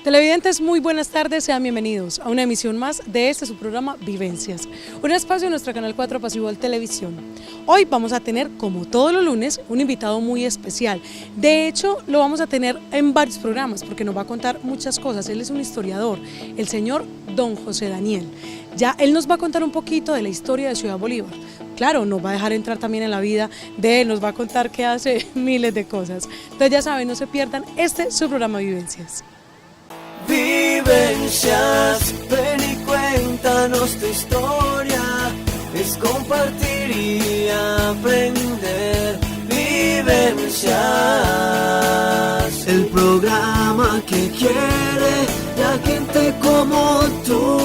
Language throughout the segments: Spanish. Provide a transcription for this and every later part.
Televidentes, muy buenas tardes, sean bienvenidos a una emisión más de su programa Vivencias, un espacio de nuestro canal 4 Pasivo Televisión. Hoy vamos a tener, como todos los lunes, un invitado muy especial. De hecho, lo vamos a tener en varios programas porque nos va a contar muchas cosas. Él es un historiador, el señor Don José Daniel. Ya él nos va a contar un poquito de la historia de Ciudad Bolívar. Claro, nos va a dejar entrar también en la vida de él, nos va a contar que hace miles de cosas. Entonces ya saben, no se pierdan su programa Vivencias. Vivencias, ven y cuéntanos tu historia, es compartir y aprender. Vivencias, el programa que quiere la gente como tú.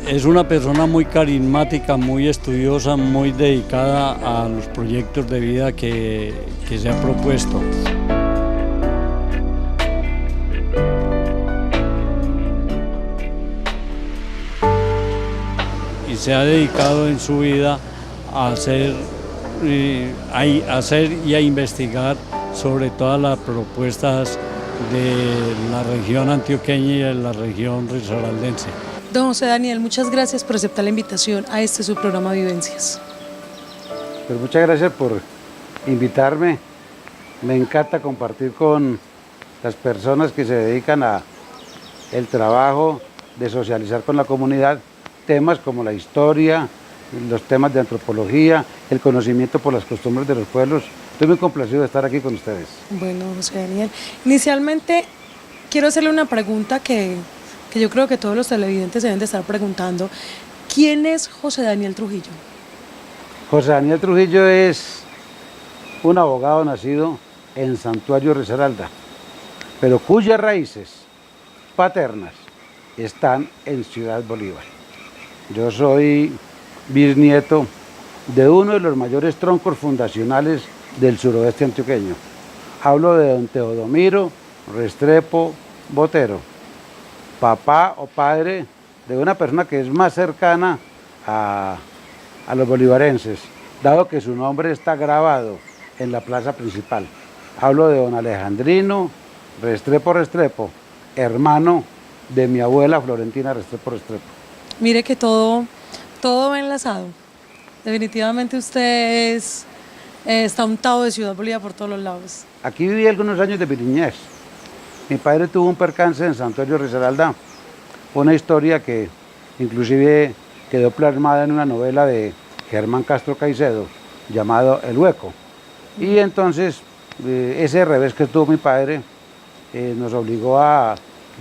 Es una persona muy carismática, muy estudiosa, muy dedicada a los proyectos de vida que se ha propuesto. Y se ha dedicado en su vida a hacer y a investigar sobre todas las propuestas de la región antioqueña y de la región risaraldense. Don José Daniel, muchas gracias por aceptar la invitación a su programa Vivencias. Pues muchas gracias por invitarme. Me encanta compartir con las personas que se dedican a el trabajo de socializar con la comunidad temas como la historia, los temas de antropología, el conocimiento por las costumbres de los pueblos. Estoy muy complacido de estar aquí con ustedes. Bueno, José Daniel, inicialmente quiero hacerle una pregunta que yo creo que todos los televidentes deben de estar preguntando. ¿Quién es José Daniel Trujillo? José Daniel Trujillo es un abogado nacido en Santuario Risaralda, pero cuyas raíces paternas están en Ciudad Bolívar. Yo soy bisnieto de uno de los mayores troncos fundacionales del suroeste antioqueño. Hablo de don Teodomiro Restrepo Botero, papá o padre de una persona que es más cercana a los bolivarenses, dado que su nombre está grabado en la plaza principal. Hablo de don Alejandrino Restrepo, hermano de mi abuela Florentina Restrepo. Mire que todo va enlazado. Definitivamente usted está untado de Ciudad Bolívar por todos los lados. Aquí viví algunos años de mi niñez. Mi padre tuvo un percance en Santuario Risaralda, una historia que inclusive quedó plasmada en una novela de Germán Castro Caicedo llamado El Hueco. Y entonces ese revés que tuvo mi padre nos obligó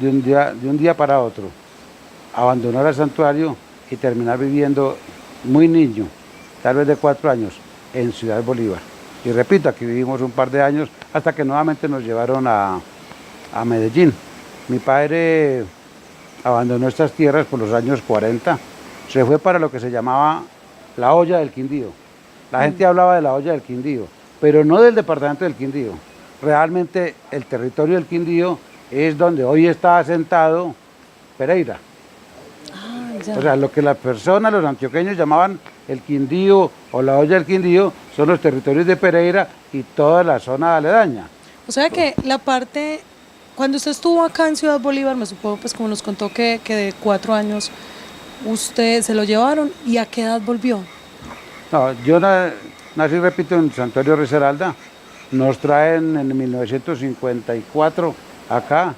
de un día para otro, abandonar el santuario y terminar viviendo muy niño, tal vez de 4 años, en Ciudad Bolívar. Y repito, aquí vivimos un par de años hasta que nuevamente nos llevaron a Medellín. Mi padre abandonó estas tierras por los años 40, se fue para lo que se llamaba la Olla del Quindío. La gente hablaba de la Olla del Quindío, pero no del departamento del Quindío. Realmente el territorio del Quindío es donde hoy está asentado Pereira. O sea, lo que las personas, los antioqueños llamaban el Quindío o la Olla del Quindío, son los territorios de Pereira y toda la zona aledaña. O sea que la parte, cuando usted estuvo acá en Ciudad Bolívar, me supongo, pues como nos contó que de 4 años, usted se lo llevaron, ¿y a qué edad volvió? No, yo nací, repito, en Santuario Risaralda. Nos traen en 1954 acá,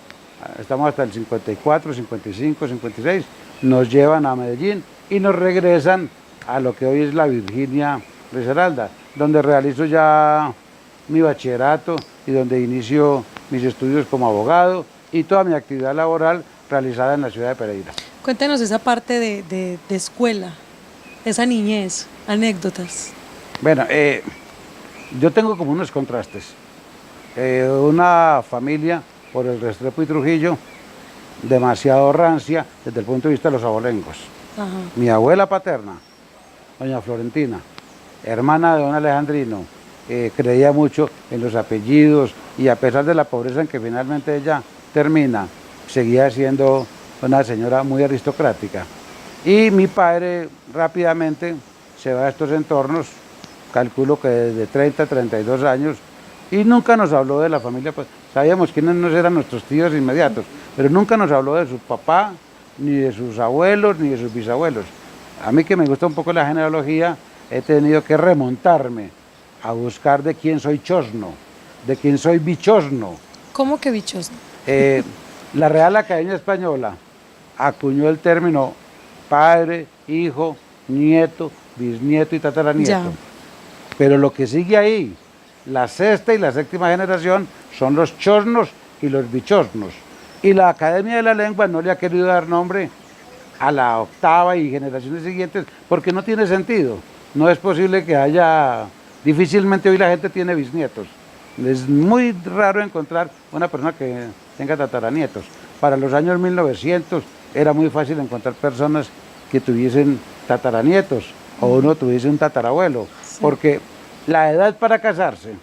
estamos hasta el 54, 55, 56, nos llevan a Medellín y nos regresan a lo que hoy es la Virginia Risaralda, donde realizo ya mi bachillerato y donde inicio mis estudios como abogado y toda mi actividad laboral realizada en la ciudad de Pereira. Cuéntenos esa parte de escuela, esa niñez, anécdotas. Bueno, yo tengo como unos contrastes. Una familia por el Restrepo y Trujillo, demasiado rancia desde el punto de vista de los abolengos. Ajá. Mi abuela paterna, doña Florentina, hermana de don Alejandrino, creía mucho en los apellidos y a pesar de la pobreza en que finalmente ella termina, seguía siendo una señora muy aristocrática. Y mi padre rápidamente se va a estos entornos, calculo que desde 30, 32 años, y nunca nos habló de la familia, pues sabíamos quiénes eran nuestros tíos inmediatos, pero nunca nos habló de su papá, ni de sus abuelos, ni de sus bisabuelos. A mí, que me gusta un poco la genealogía, he tenido que remontarme a buscar de quién soy chosno, de quién soy bichosno. ¿Cómo que bichos? La Real Academia Española acuñó el término padre, hijo, nieto, bisnieto y tataranieto. Ya. Pero lo que sigue ahí, la sexta y la séptima generación, son los chosnos y los bichosnos. Y la Academia de la Lengua no le ha querido dar nombre a la octava y generaciones siguientes porque no tiene sentido. No es posible que haya, difícilmente hoy la gente tiene bisnietos. Es muy raro encontrar una persona que tenga tataranietos. Para los años 1900 era muy fácil encontrar personas que tuviesen tataranietos o uno tuviese un tatarabuelo, porque la edad para casarse,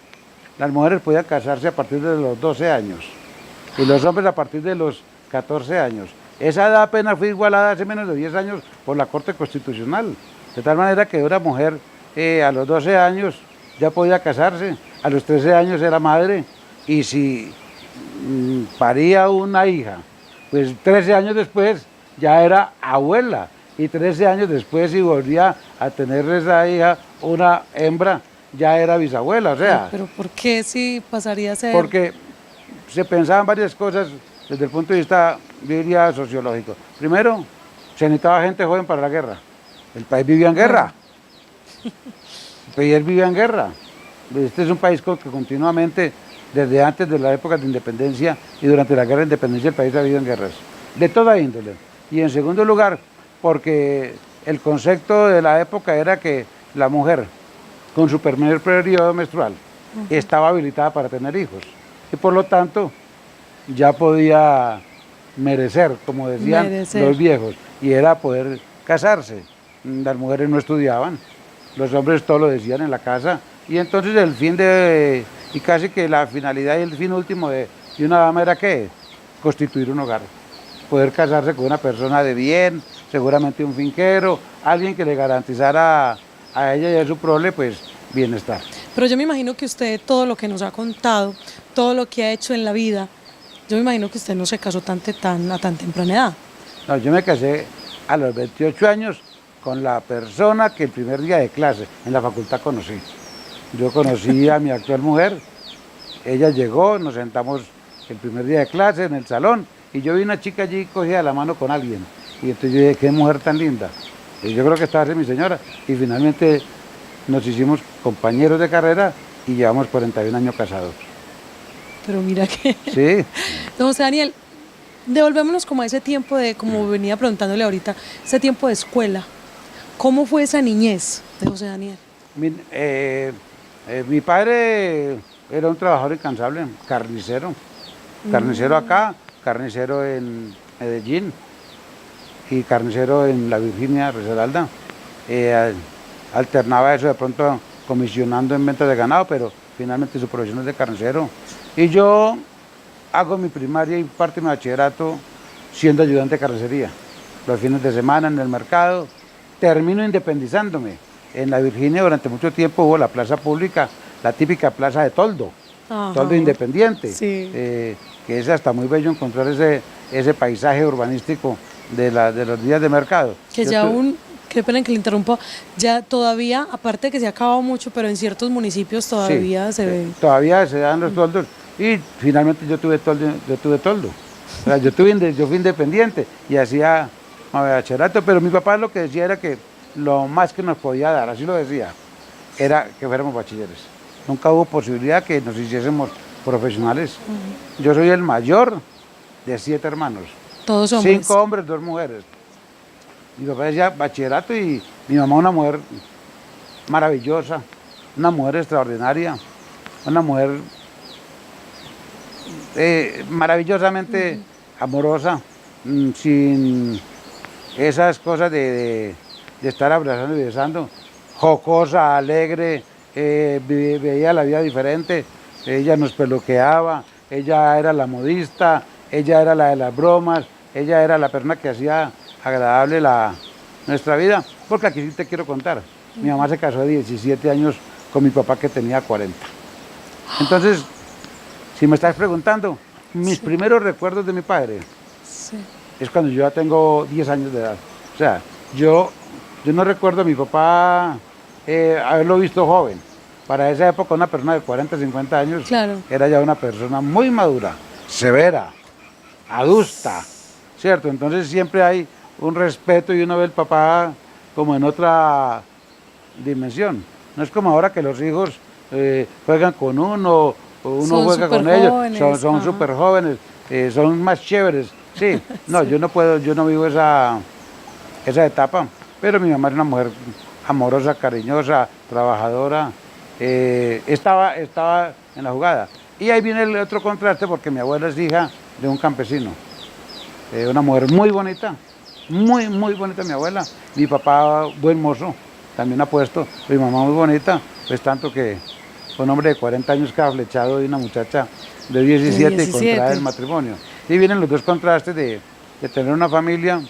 las mujeres podían casarse a partir de los 12 años y los hombres a partir de los 14 años. Esa edad apenas fue igualada hace menos de 10 años por la Corte Constitucional, de tal manera que una mujer a los 12 años ya podía casarse, a los 13 años era madre, y si paría una hija, pues 13 años después ya era abuela, y 13 años después, si volvía a tener esa hija, una hembra, ya era bisabuela, o sea... ¿Pero por qué si pasaría a ser...? Porque se pensaban varias cosas desde el punto de vista, yo diría, sociológico. Primero, se necesitaba gente joven para la guerra. El país vivía en guerra. El país vivía en guerra. Este es un país que continuamente, desde antes de la época de independencia y durante la guerra de independencia, el país ha vivido en guerras, de toda índole. Y en segundo lugar, porque el concepto de la época era que la mujer, con su primer periodo menstrual, estaba habilitada para tener hijos. Y por lo tanto, ya podía merecer, como decían los viejos, y era poder casarse. Las mujeres no estudiaban, los hombres todo lo decían en la casa, y entonces el fin de, y casi que la finalidad y el fin último de una dama era ¿qué? Constituir un hogar, poder casarse con una persona de bien, seguramente un finquero, alguien que le garantizara a ella y a su prole, pues, bienestar. Pero yo me imagino que usted, todo lo que nos ha contado, todo lo que ha hecho en la vida, yo me imagino que usted no se casó a tan temprana edad. No, yo me casé a los 28 años con la persona que el primer día de clase en la facultad conocí. Yo conocí a mi actual mujer, ella llegó, nos sentamos el primer día de clase en el salón, y yo vi una chica allí cogida de la mano con alguien, y entonces yo dije, qué mujer tan linda. Y yo creo que esta va a ser mi señora, y finalmente nos hicimos compañeros de carrera y llevamos 41 años casados. Pero mira que... Sí. Don José Daniel, devolvémonos como a ese tiempo de, como venía preguntándole ahorita, ese tiempo de escuela. ¿Cómo fue esa niñez de José Daniel? Mi padre era un trabajador incansable, carnicero. Carnicero acá, carnicero en Medellín y carnicero en la Virginia, Risaralda. Alternaba eso de pronto comisionando en venta de ganado, pero finalmente su profesión es de carnicero. Y yo hago mi primaria y parte de mi bachillerato siendo ayudante de carnicería. Los fines de semana en el mercado, termino independizándome. En la Virginia durante mucho tiempo hubo la plaza pública, la típica plaza de toldo, toldo independiente, sí. Que es hasta muy bello encontrar ese paisaje urbanístico de los días de mercado. Que ya qué pena que le interrumpa, ya todavía, aparte de que se ha acabado mucho, pero en ciertos municipios todavía se ve. Todavía se dan los toldos, y finalmente yo tuve toldo. O sea, yo fui independiente y hacía bachillerato, pero mi papá lo que decía era que lo más que nos podía dar, así lo decía, era que fuéramos bachilleres. Nunca hubo posibilidad que nos hiciésemos profesionales. Yo soy el mayor de 7 hermanos. Todos hombres. 5 hombres, 2 mujeres. Mi papá decía bachillerato y mi mamá una mujer maravillosa, una mujer extraordinaria, una mujer maravillosamente amorosa, sin esas cosas de estar abrazando y besando, jocosa, alegre, veía la vida diferente, ella nos peluqueaba, ella era la modista, ella era la de las bromas, ella era la persona que hacía agradable nuestra vida, porque aquí sí te quiero contar, mi mamá se casó de 17 años con mi papá que tenía 40. Entonces, Si me estás preguntando, mis primeros recuerdos de mi padre Sí. es cuando yo ya tengo 10 años de edad. O sea, yo no recuerdo a mi papá haberlo visto joven. Para esa época una persona de 40, 50 años Claro. era ya una persona muy madura, severa, adusta, ¿cierto? Entonces siempre hay un respeto y uno ve al papá como en otra dimensión. No es como ahora que los hijos juegan con uno, o uno Son juega con superjóvenes, ellos, son ajá. súper jóvenes, son más chéveres. Sí, no, yo no puedo, yo no vivo esa etapa, pero mi mamá era una mujer amorosa, cariñosa, trabajadora, estaba en la jugada. Y ahí viene el otro contraste porque mi abuela es hija de un campesino, una mujer muy bonita, muy bonita mi abuela. Mi papá, buen mozo, también apuesto, mi mamá muy bonita, pues tanto que un hombre de 40 años queda flechado y una muchacha de 17 y contrae el matrimonio. Y vienen los dos contrastes de tener una familia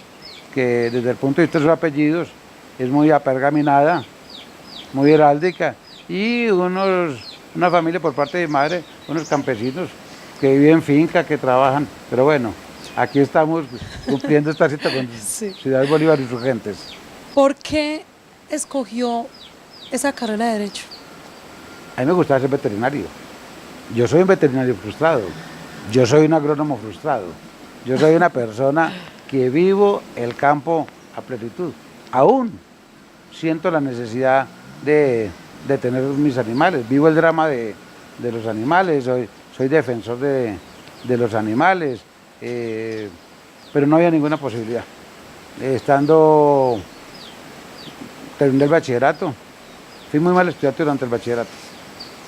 que desde el punto de vista de sus apellidos es muy apergaminada, muy heráldica, y una familia por parte de mi madre, unos campesinos que viven en finca, que trabajan, pero bueno, aquí estamos cumpliendo esta cita con Sí. Ciudad Bolívar y sus gentes. ¿Por qué escogió esa carrera de Derecho? A mí me gustaba ser veterinario. Yo soy un veterinario frustrado, yo soy un agrónomo frustrado, yo soy una persona que vivo el campo a plenitud. Aún siento la necesidad de tener mis animales, vivo el drama de los animales, soy defensor de los animales, pero no había ninguna posibilidad. Terminé el bachillerato, fui muy mal estudiante durante el bachillerato.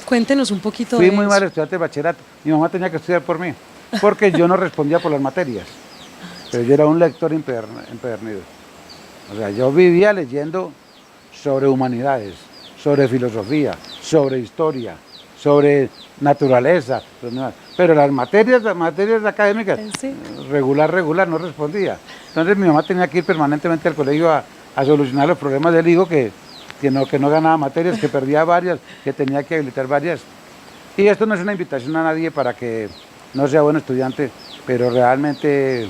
Cuéntenos un poquito Fui de muy eso. mal estudiante de bachillerato. Mi mamá tenía que estudiar por mí, porque yo no respondía por las materias. Pero yo era un lector empedernido. O sea, yo vivía leyendo sobre humanidades, sobre filosofía, sobre historia, sobre naturaleza. Pero las materias académicas, Sí. regular, no respondía. Entonces mi mamá tenía que ir permanentemente al colegio a solucionar los problemas del hijo que no ganaba materias, que perdía varias, que tenía que habilitar varias. Y esto no es una invitación a nadie para que no sea buen estudiante, pero realmente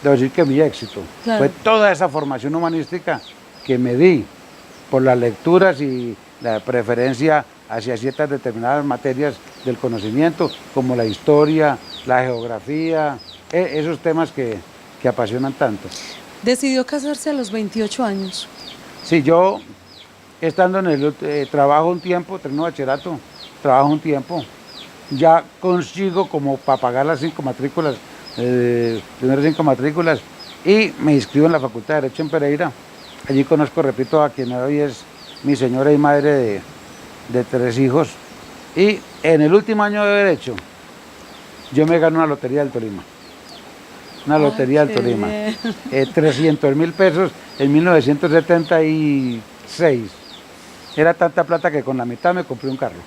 debo decir que mi éxito Claro. fue toda esa formación humanística que me di por las lecturas y la preferencia hacia ciertas determinadas materias del conocimiento, como la historia, la geografía, esos temas que apasionan tanto. Decidió casarse a los 28 años. Sí, yo estando en el trabajo un tiempo, termino bachillerato, trabajo un tiempo, ya consigo como para pagar las 5 matrículas, primeras 5 matrículas, y me inscribo en la Facultad de Derecho en Pereira. Allí conozco, repito, a quien hoy es mi señora y madre de 3 hijos. Y en el último año de Derecho, yo me gano una lotería del Tolima. Una lotería del qué Tolima. bien. 300.000 pesos en 1976. Era tanta plata que con la mitad me compré un carro.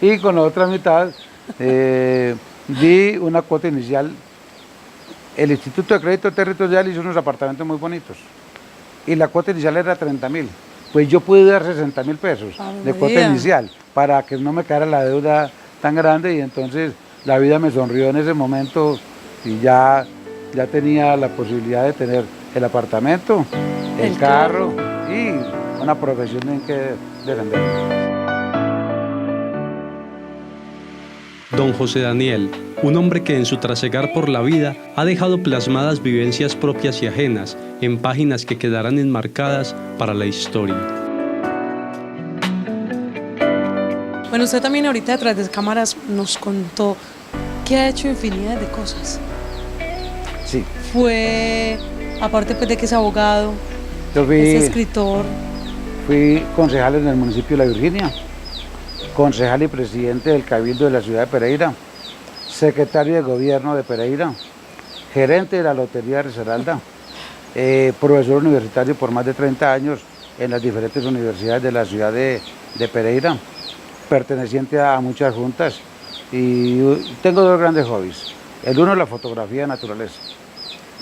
Y con la otra mitad di una cuota inicial. El Instituto de Crédito Territorial hizo unos apartamentos muy bonitos. Y la cuota inicial era 30.000. Pues yo pude dar 60.000 pesos de cuota María. inicial para que no me quedara la deuda tan grande, y entonces la vida me sonrió en ese momento y ya tenía la posibilidad de tener el apartamento, el carro y una profesión en que defender. Don José Daniel, un hombre que en su trasegar por la vida ha dejado plasmadas vivencias propias y ajenas en páginas que quedarán enmarcadas para la historia. Bueno, usted también ahorita detrás de cámaras nos contó que ha hecho infinidad de cosas. Sí, Fue, aparte pues de que es abogado, yo es escritor. fui concejal en el municipio de La Virginia, concejal y presidente del Cabildo de la ciudad de Pereira, secretario de gobierno de Pereira, gerente de la Lotería de Risaralda, profesor universitario por más de 30 años en las diferentes universidades de la ciudad de Pereira, perteneciente a muchas juntas, y tengo 2 grandes hobbies. El uno es la fotografía de naturaleza.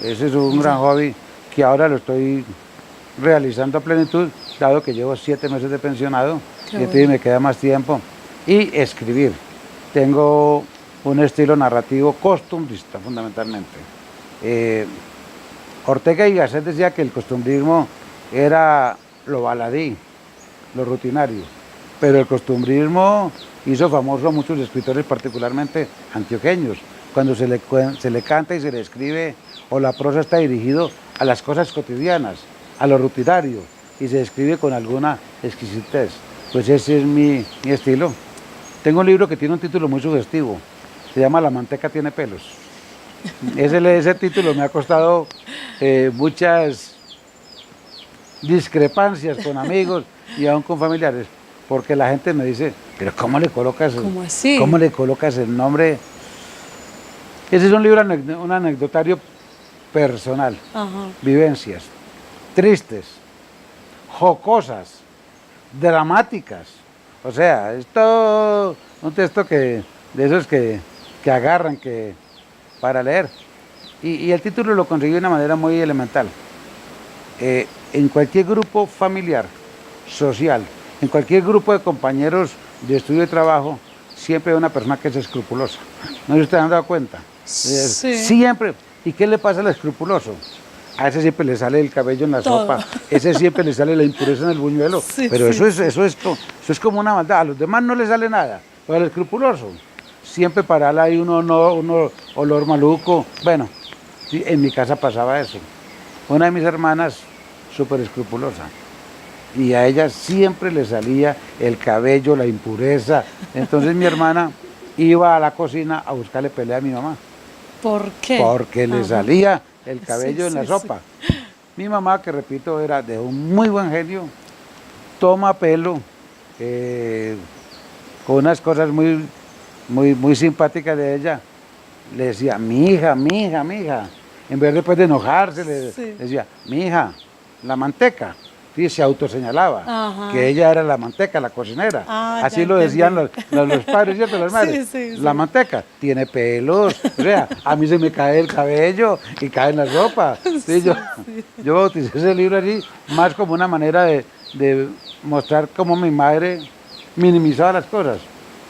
Ese es un gran hobby que ahora lo estoy realizando a plenitud, dado que llevo 7 meses de pensionado, Qué y entonces bueno. me queda más tiempo. Y escribir. Tengo un estilo narrativo costumbrista, fundamentalmente. Ortega y Gasset decía que el costumbrismo era lo baladí, lo rutinario, pero el costumbrismo hizo famoso a muchos escritores, particularmente antioqueños, cuando se le canta y se le escribe, o la prosa está dirigido a las cosas cotidianas, a lo rutinario, y se escribe con alguna exquisitez. Pues ese es mi estilo. Tengo un libro que tiene un título muy sugestivo, se llama La manteca tiene pelos. Ese título me ha costado muchas discrepancias con amigos y aún con familiares, porque la gente me dice, pero ¿cómo le colocas, ¿Cómo así? ¿cómo le colocas el nombre? Ese es un libro, un anecdotario personal, Ajá. vivencias tristes, jocosas, dramáticas. O sea, es todo un texto de esos que agarran para leer. Y el título lo conseguí de una manera muy elemental. En cualquier grupo familiar, social, en cualquier grupo de compañeros de estudio y trabajo, siempre hay una persona que es escrupulosa. ¿No se ustedes han dado cuenta? Sí. Siempre. ¿Y qué le pasa al escrupuloso? A ese siempre le sale el cabello en la Todo. sopa, ese siempre le sale la impureza en el buñuelo, Sí, pero sí, eso es como una maldad. A los demás no le sale nada, pero al escrupuloso siempre para él hay un olor maluco. Bueno, sí, en mi casa pasaba eso. Una de mis hermanas, súper escrupulosa, y a ella siempre le salía el cabello, la impureza. Entonces mi hermana iba a la cocina a buscarle pelea a mi mamá. ¿Por qué? Porque le Ajá. salía el cabello Sí, en la sí, sopa. Mi mamá, que repito, era de un muy buen genio, toma pelo, con unas cosas muy simpáticas de ella. Le decía, mi hija. En vez de, después de enojarse, le Sí. decía, mi hija, la manteca. Sí, se autoseñalaba Ajá. que ella era la manteca, la cocinera. Ah, Así ya lo decían entendí. los padres, ¿cierto? Las madres. Sí, sí, La sí. manteca tiene pelos, o sea, a mí se me cae el cabello y cae en la ropa. Sí, yo bauticé ese libro allí más como una manera de mostrar cómo mi madre minimizaba las cosas.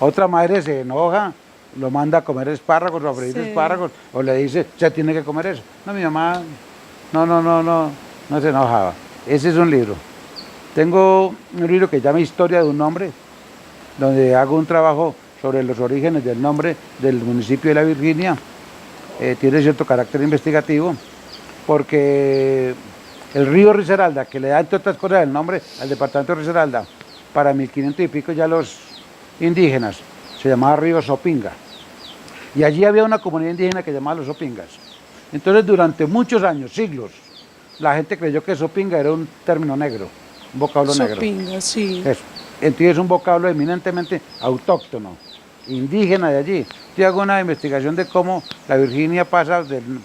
Otra madre se enoja, lo manda a comer espárragos o a freír Sí. espárragos, o le dice, se tiene que comer eso. No, mi mamá no se enojaba. Ese es un libro. Tengo un libro que se llama Historia de un nombre, donde hago un trabajo sobre los orígenes del nombre del municipio de La Virginia. Tiene cierto carácter investigativo, porque el río Risaralda, que le da entre otras cosas el nombre al departamento de Risaralda, para 1500 y pico ya los indígenas, se llamaba río Sopinga. Y allí había una comunidad indígena que se llamaba los Sopingas. Entonces, durante muchos años, siglos, la gente creyó que Sopinga era un término negro, un vocablo negro. Sopinga, sí. Eso. Entonces es un vocablo eminentemente autóctono, indígena de allí. Yo hago una investigación de cómo la Virginia pasa del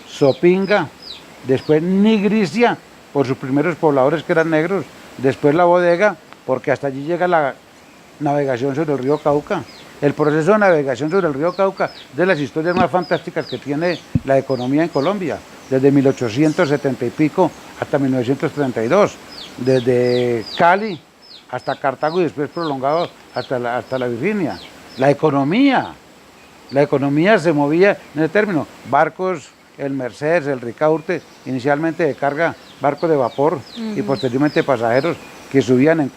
Sopinga, después Nigricia, por sus primeros pobladores que eran negros, después la Bodega, porque hasta allí llega la navegación sobre el río Cauca. El proceso de navegación sobre el río Cauca es de las historias más fantásticas que tiene la economía en Colombia, desde 1870 y pico hasta 1932, desde Cali hasta Cartago y después prolongado hasta la Virginia. La economía se movía en ese término, barcos, el Mercedes, el Ricaurte, inicialmente de carga, barcos de vapor y posteriormente pasajeros que subían en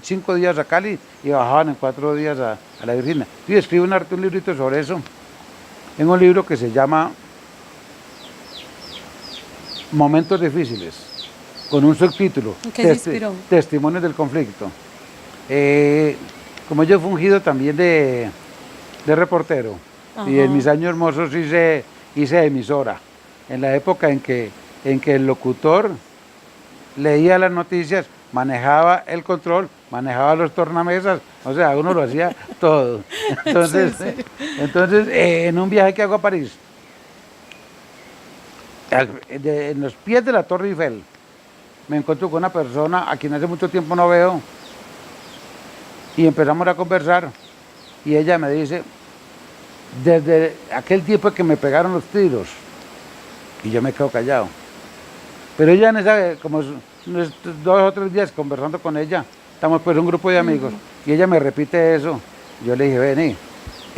5 días a Cali y bajaban en 4 días a la Virginia. Yo escribo un librito sobre eso, en un libro que se llama Momentos difíciles, con un subtítulo, ¿Qué se inspiró? Testimonios del conflicto. Como yo he fungido también de reportero, y en Ajá. mis años mozos hice emisora, en la época en que el locutor leía las noticias, manejaba el control, manejaba los tornamesas, o sea, uno lo hacía todo. Entonces, en un viaje que hago a París, en los pies de la Torre Eiffel, me encuentro con una persona a quien hace mucho tiempo no veo, y empezamos a conversar, y ella me dice, desde aquel tiempo que me pegaron los tiros, y yo me quedo callado. Pero ella como 2 o 3 días conversando con ella, estamos pues un grupo de amigos, y ella me repite eso. Yo le dije, vení,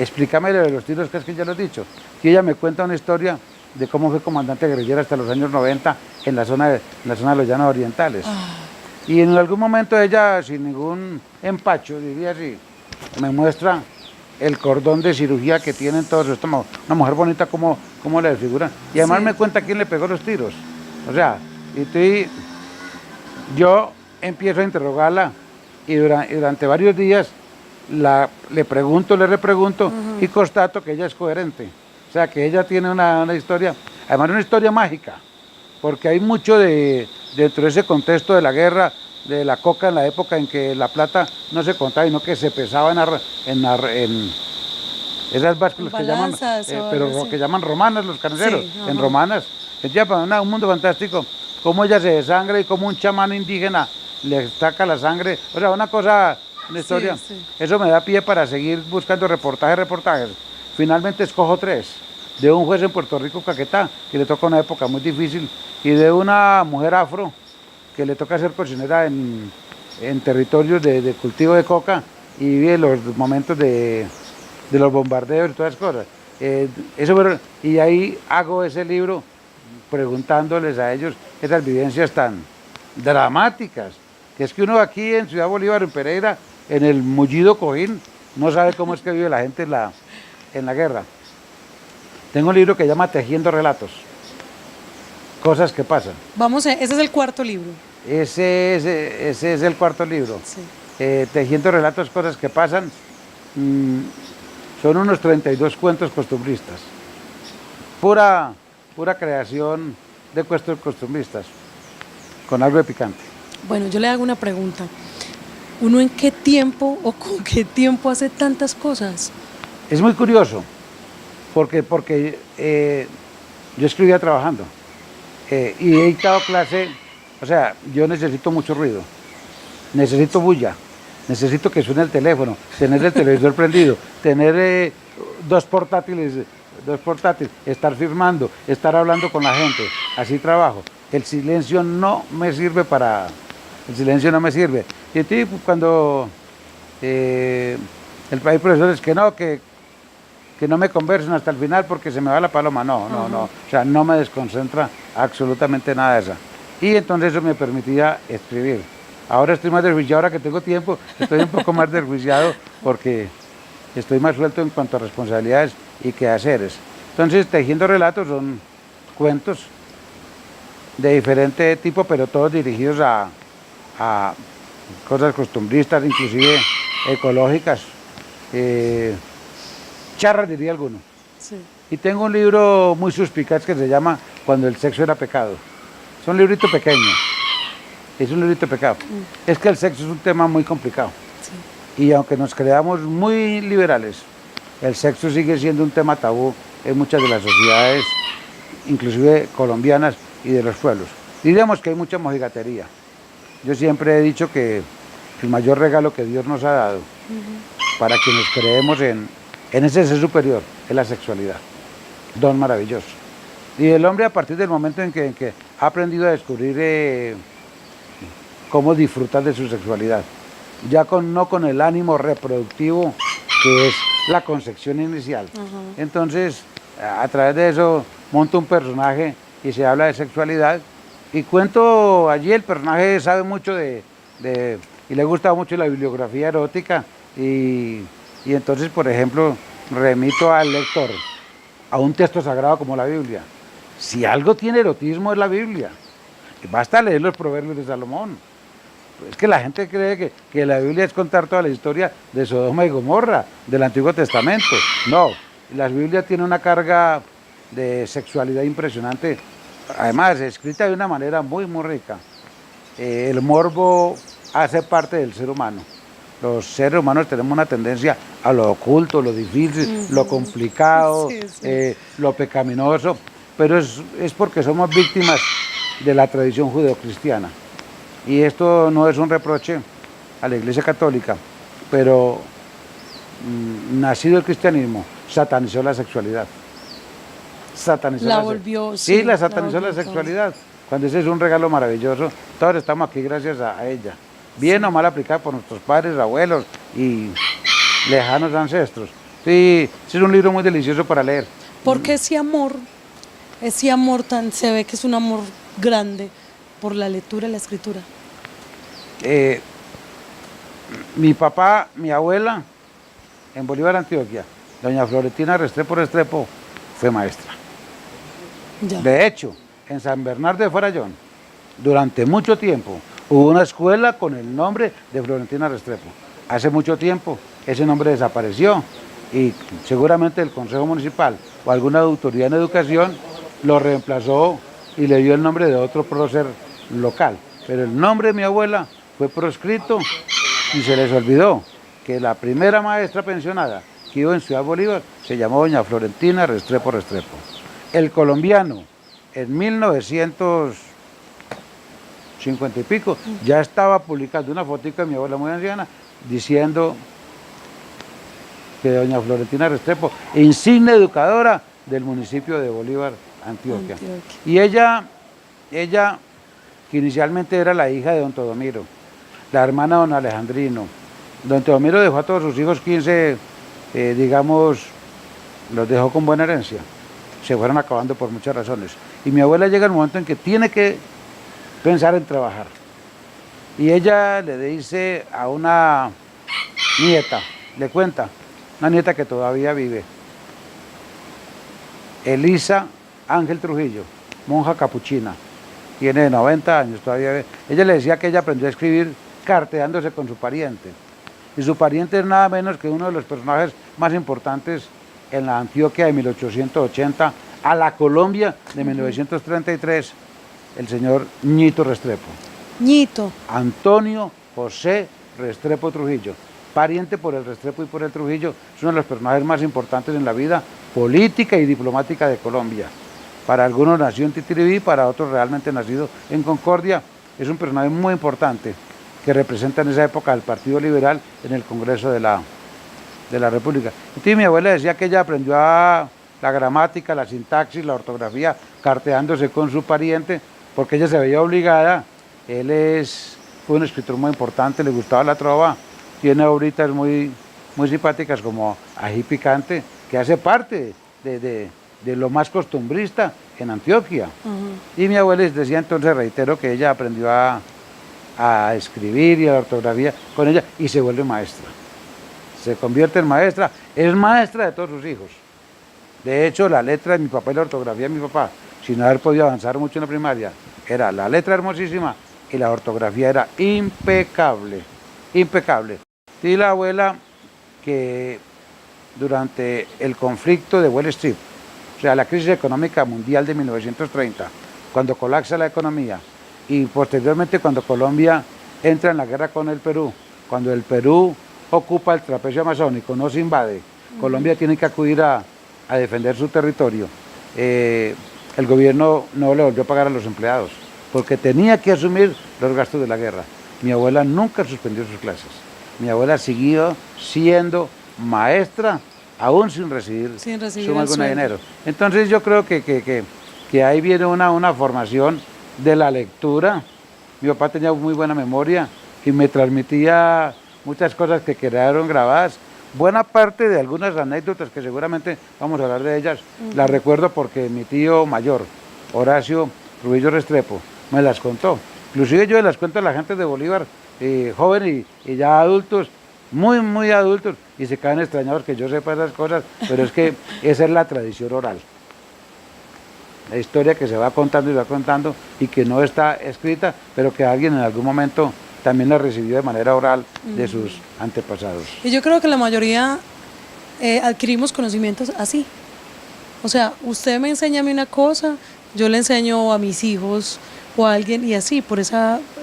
explícame lo de los tiros, que es que ya lo he dicho. Y ella me cuenta una historia de cómo fue comandante guerrillera hasta los años 90 en la zona de los llanos orientales. Y en algún momento ella, sin ningún empacho, diría así, me muestra el cordón de cirugía que tienen todos estos. Una mujer bonita, como la desfiguran. Y además Sí. me cuenta quién le pegó los tiros. O sea, yo empiezo a interrogarla y durante varios días le pregunto, le repregunto y constato que ella es coherente. O sea, que ella tiene una historia, además una historia mágica, porque hay mucho dentro de ese contexto de la guerra, de la coca en la época en que la plata no se contaba, sino que se pesaba en esas básculas que llaman, Balanzas o algo pero así. que llaman romanas los carniceros, Sí, en ajá. romanas. Es ya para un mundo fantástico, cómo ella se desangra y cómo un chamán indígena le saca la sangre, o sea, una cosa, una historia. sí. Eso me da pie para seguir buscando reportajes. Finalmente escojo 3, de un juez en Puerto Rico, Caquetá, que le toca una época muy difícil, y de una mujer afro, que le toca ser cocinera en territorios de cultivo de coca, y vive los momentos de los bombardeos y todas esas cosas. Y ahí hago ese libro preguntándoles a ellos esas vivencias tan dramáticas, que es que uno aquí en Ciudad Bolívar, en Pereira, en el mullido Cojín, no sabe cómo es que vive la gente en la guerra. Tengo un libro que se llama Tejiendo Relatos, cosas que pasan. Ese es el cuarto libro. Ese es el cuarto libro. Sí. Tejiendo Relatos, cosas que pasan. Son unos 32 cuentos costumbristas. Pura creación de cuentos costumbristas, con algo de picante. Bueno, yo le hago una pregunta. ¿Uno en qué tiempo o con qué tiempo hace tantas cosas? Es muy curioso, porque yo escribía trabajando y he dictado clase, o sea, yo necesito mucho ruido, necesito bulla, necesito que suene el teléfono, tener el televisor prendido, tener dos portátiles, estar firmando, estar hablando con la gente, así trabajo. El silencio no me sirve. Y entonces, cuando hay profesores que no me conversen hasta el final porque se me va la paloma, no, o sea, no me desconcentra absolutamente nada de eso. Y entonces eso me permitía escribir. Ahora estoy más desjuiciado, ahora que tengo tiempo, estoy un poco más desjuiciado porque estoy más suelto en cuanto a responsabilidades y quehaceres. Entonces, Tejiendo Relatos son cuentos de diferente tipo, pero todos dirigidos a cosas costumbristas, inclusive ecológicas, charras diría alguno. Sí. Y tengo un libro muy suspicaz que se llama Cuando el sexo era pecado. Es un librito pequeño, Es que el sexo es un tema muy complicado. Sí. Y aunque nos creamos muy liberales, el sexo sigue siendo un tema tabú en muchas de las sociedades, inclusive colombianas y de los pueblos. Diríamos que hay mucha mojigatería. Yo siempre he dicho que el mayor regalo que Dios nos ha dado para quienes creemos en ese ser superior es la sexualidad. Don maravilloso. Y el hombre, a partir del momento en que ha aprendido a descubrir cómo disfrutar de su sexualidad, ya no con el ánimo reproductivo que es la concepción inicial. Entonces, a través de eso monto un personaje y se habla de sexualidad y cuento allí. El personaje sabe mucho y le gusta mucho la bibliografía erótica y entonces, por ejemplo, remito al lector a un texto sagrado como la Biblia. Si algo tiene erotismo es la Biblia. Basta leer los proverbios de Salomón. Es que la gente cree que la Biblia es contar toda la historia de Sodoma y Gomorra, del Antiguo Testamento. No, la Biblia tiene una carga de sexualidad impresionante, además escrita de una manera muy, muy rica. El morbo hace parte del ser humano. Los seres humanos tenemos una tendencia a lo oculto, lo difícil, lo complicado, Sí. lo pecaminoso, pero es porque somos víctimas de la tradición judeocristiana. Y esto no es un reproche a la Iglesia Católica, pero nacido el cristianismo, satanizó la sexualidad. Sí, la satanizó la sexualidad. Cuando ese es un regalo maravilloso, todos estamos aquí gracias a ella. Bien o mal aplicada por nuestros padres, abuelos y lejanos ancestros. Sí, ese es un libro muy delicioso para leer. ¿Por qué ese amor tan, se ve que es un amor grande por la lectura y la escritura? Mi papá, mi abuela, en Bolívar, Antioquia, doña Florentina Restrepo, fue maestra. Ya. De hecho, en San Bernardo de Farallón, durante mucho tiempo, hubo una escuela con el nombre de Florentina Restrepo. Hace mucho tiempo ese nombre desapareció y seguramente el Consejo Municipal o alguna autoridad en educación lo reemplazó y le dio el nombre de otro prócer local. Pero el nombre de mi abuela fue proscrito y se les olvidó que la primera maestra pensionada que iba en Ciudad Bolívar se llamó doña Florentina Restrepo. El colombiano, en 1950 y pico, ya estaba publicando una fotica de mi abuela muy anciana diciendo que doña Florentina Restrepo, insigne educadora del municipio de Bolívar, Antioquia. Y ella, que inicialmente era la hija de don Teodomiro, la hermana de don Alejandrino. Don Teodomiro dejó a todos sus hijos 15, digamos, los dejó con buena herencia. Se fueron acabando por muchas razones. Y mi abuela llega el momento en que tiene que pensar en trabajar. Y ella le dice a una nieta, le cuenta, una nieta que todavía vive, Elisa Ángel Trujillo, monja capuchina, tiene 90 años todavía. Ella le decía que ella aprendió a escribir carteándose con su pariente. Y su pariente es nada menos que uno de los personajes más importantes en la Antioquia de 1880, a la Colombia de 1933, el señor Ñito Restrepo. Ñito. Antonio José Restrepo Trujillo, pariente por el Restrepo y por el Trujillo, es uno de los personajes más importantes en la vida política y diplomática de Colombia. Para algunos nació en Titiribí, para otros realmente nacido en Concordia. Es un personaje muy importante que representa en esa época al Partido Liberal en el Congreso de la República. Entonces mi abuela decía que ella aprendió la gramática, la sintaxis, la ortografía, carteándose con su pariente, porque ella se veía obligada. Fue un escritor muy importante, le gustaba la trova, tiene obritas muy simpáticas como Ají Picante, que hace parte de lo más costumbrista en Antioquia. Y mi abuela les decía entonces, reitero, que ella aprendió a escribir y a la ortografía con ella y se vuelve maestra. Se convierte en maestra, es maestra de todos sus hijos. De hecho, la letra de mi papá y la ortografía de mi papá, sin haber podido avanzar mucho en la primaria, era la letra hermosísima y la ortografía era impecable, impecable. Y la abuela que durante el conflicto de Wall Street, o sea, la crisis económica mundial de 1930, cuando colapsa la economía y posteriormente cuando Colombia entra en la guerra con el Perú, cuando el Perú ocupa el trapecio amazónico, no se invade, Colombia tiene que acudir a defender su territorio. El gobierno no le volvió a pagar a los empleados, porque tenía que asumir los gastos de la guerra. Mi abuela nunca suspendió sus clases. Mi abuela siguió siendo maestra, aún sin recibir algún dinero. Entonces yo creo que ahí viene una formación de la lectura. Mi papá tenía muy buena memoria y me transmitía muchas cosas que quedaron grabadas. Buena parte de algunas anécdotas que seguramente vamos a hablar de ellas, las recuerdo porque mi tío mayor, Horacio Trujillo Restrepo, me las contó. Inclusive yo las cuento a la gente de Bolívar, joven y ya adultos, muy adultos, y se quedan extrañados que yo sepa esas cosas, pero es que esa es la tradición oral. La historia que se va contando y que no está escrita, pero que alguien en algún momento también la recibió de manera oral de sus antepasados. Y yo creo que la mayoría adquirimos conocimientos así. O sea, usted me enseña a mí una cosa, yo le enseño a mis hijos o a alguien y así,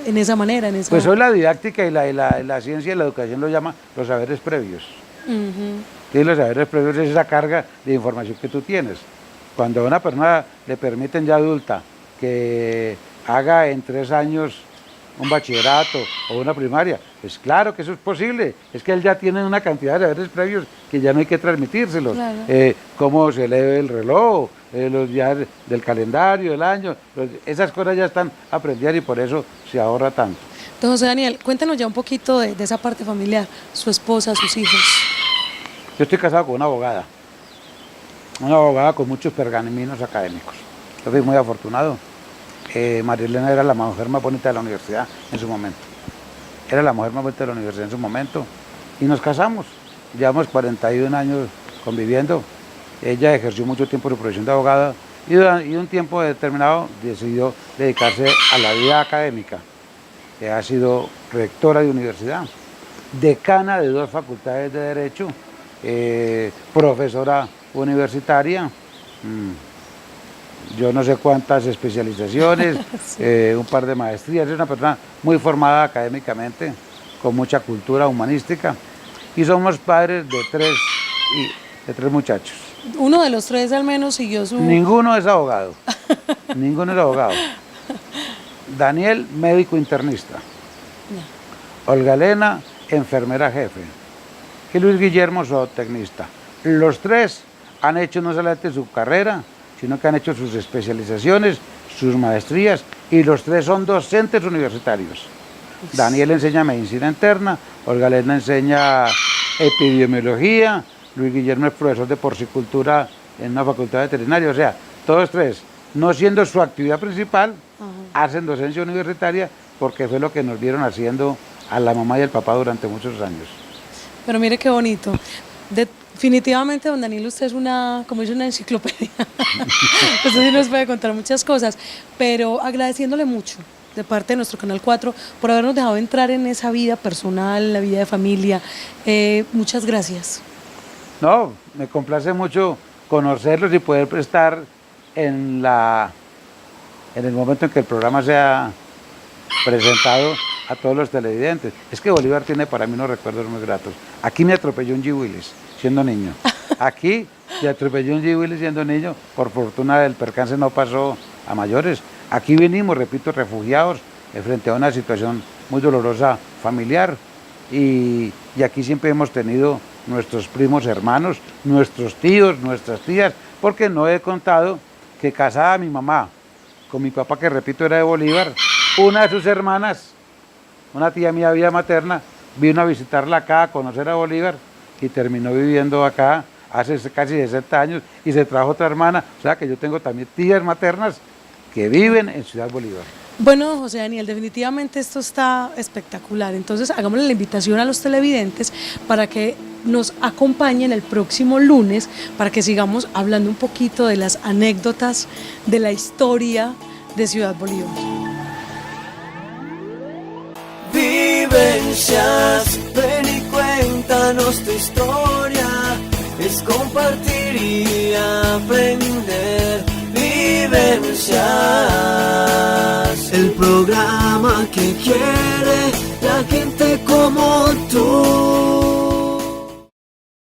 en esa manera. Pues hoy la didáctica y la ciencia y la educación lo llama los saberes previos. Y los saberes previos es esa carga de información que tú tienes. Cuando a una persona le permiten ya adulta que haga en 3 años un bachillerato o una primaria, pues claro que eso es posible, es que él ya tiene una cantidad de saberes previos que ya no hay que transmitírselos, claro. Cómo se lee el reloj, los días del calendario, del año, esas cosas ya están aprendidas y por eso se ahorra tanto. Entonces, José Daniel, cuéntanos ya un poquito de esa parte familiar, su esposa, sus hijos. Yo estoy casado con una abogada con muchos pergaminos académicos. Yo fui muy afortunado. María Elena era la mujer más bonita de la universidad en su momento. Era la mujer más bonita de la universidad en su momento. Y nos casamos. Llevamos 41 años conviviendo. Ella ejerció mucho tiempo su profesión de abogada y un tiempo determinado decidió dedicarse a la vida académica. Ha sido rectora de universidad, decana de 2 facultades de Derecho, profesora universitaria, yo no sé cuántas especializaciones, sí. Un par de maestrías. Es una persona muy formada académicamente, con mucha cultura humanística, y somos padres de 3 muchachos. Uno de los 3 al menos siguió su... Ninguno es abogado, ninguno es abogado. Daniel, médico internista. No. Olga Elena, enfermera jefe. Y Luis Guillermo, zootecnista. Los 3 han hecho no solamente su carrera, sino que han hecho sus especializaciones, sus maestrías, y los 3 son docentes universitarios. Daniel enseña medicina interna, Olga Elena enseña epidemiología, Luis Guillermo es profesor de porcicultura en una facultad veterinaria. O sea, todos 3, no siendo su actividad principal, hacen docencia universitaria, porque fue lo que nos vieron haciendo a la mamá y al papá durante muchos años. Pero mire qué bonito. Definitivamente, don Daniel, usted es una enciclopedia. Usted sí nos puede contar muchas cosas, pero agradeciéndole mucho de parte de nuestro Canal 4 por habernos dejado entrar en esa vida personal, la vida de familia. Muchas gracias. No, me complace mucho conocerlos y poder estar en el momento en que el programa sea presentado a todos los televidentes. Es que Bolívar tiene para mí unos recuerdos muy gratos. Aquí me atropelló un G. Willis siendo niño. Aquí me atropelló un G. Willis siendo niño. Por fortuna el percance no pasó a mayores. Aquí vinimos, repito, refugiados frente a una situación muy dolorosa familiar. Y aquí siempre hemos tenido nuestros primos hermanos, nuestros tíos, nuestras tías, porque no he contado que casada mi mamá con mi papá, que repito era de Bolívar, una de sus hermanas, una tía mía vida materna, vino a visitarla acá, a conocer a Bolívar, y terminó viviendo acá hace casi 60 años, y se trajo otra hermana. O sea que yo tengo también tías maternas que viven en Ciudad Bolívar. Bueno, José Daniel, definitivamente esto está espectacular. Entonces, hagámosle la invitación a los televidentes para que nos acompañen el próximo lunes, para que sigamos hablando un poquito de las anécdotas de la historia de Ciudad Bolívar. Vivencias, ven y cuéntanos tu historia, es compartir y aprender. Vivencias, el programa que quiere la gente como tú.